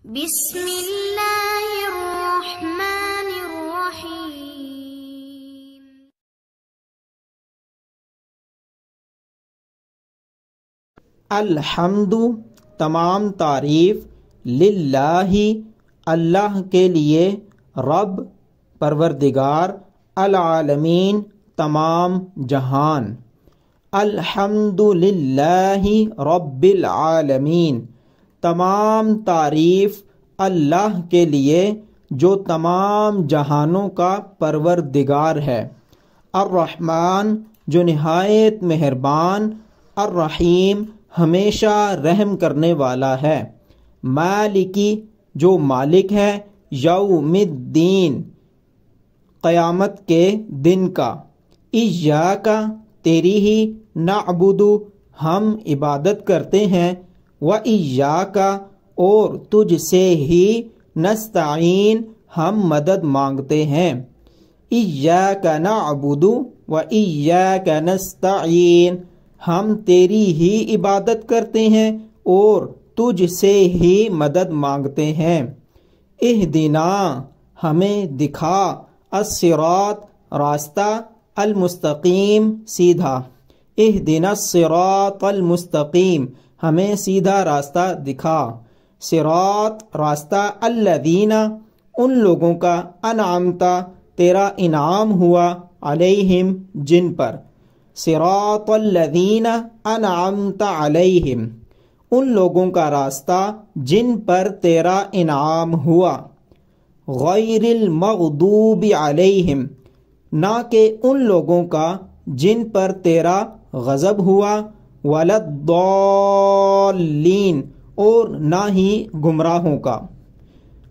بسم اللہ الرحمن الرحیم۔ الحمد تمام تعریف، للہ اللہ کے لیے، رب پروردگار، العالمین تمام جہان۔ الحمد للہ رب العالمین، تمام تعریف اللہ کے لیے جو تمام جہانوں کا پروردگار ہے۔ الرحمن جو نہایت مہربان، الرحیم ہمیشہ رحم کرنے والا ہے، مالکی جو مالک ہے، یوم الدین قیامت کے دن کا، ایاک تیری ہی، نعبد ہم عبادت کرتے ہیں، وَإِيَّاكَ اور تجھ سے ہی، نستعین ہم مدد مانگتے ہیں۔ إِيَّاكَ نَعْبُدُ وَإِيَّاكَ نَسْتَعِين، ہم تیری ہی عبادت کرتے ہیں اور تجھ سے ہی مدد مانگتے ہیں۔ اہدنا ہمیں دکھا، الصراط راستہ، المستقیم سیدھا، اہدنا الصراط المستقیم ہمیں سیدھا راستہ دکھا، صراط راستہ، الذین ان لوگوں کا، انعمت تیرا انعام ہوا، علیہم جن پر، صراط الذین انعمت علیہم ان لوگوں کا راستہ جن پر تیرا انعام ہوا، غیر المغضوب علیہم نہ کہ ان لوگوں کا جن پر تیرا غضب ہوا، ولا الضالین اور نہ ہی گمراہوں کا،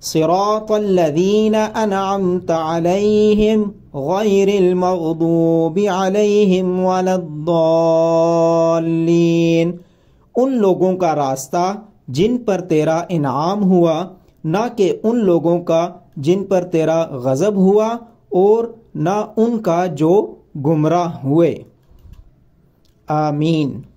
صراط الذین انعمت علیہم غیر المغضوب علیہم ولا الضالین ان لوگوں کا راستہ جن پر تیرا انعام ہوا، نہ کہ ان لوگوں کا جن پر تیرا غضب ہوا اور نہ ان کا جو گمراہ ہوئے۔ آمین۔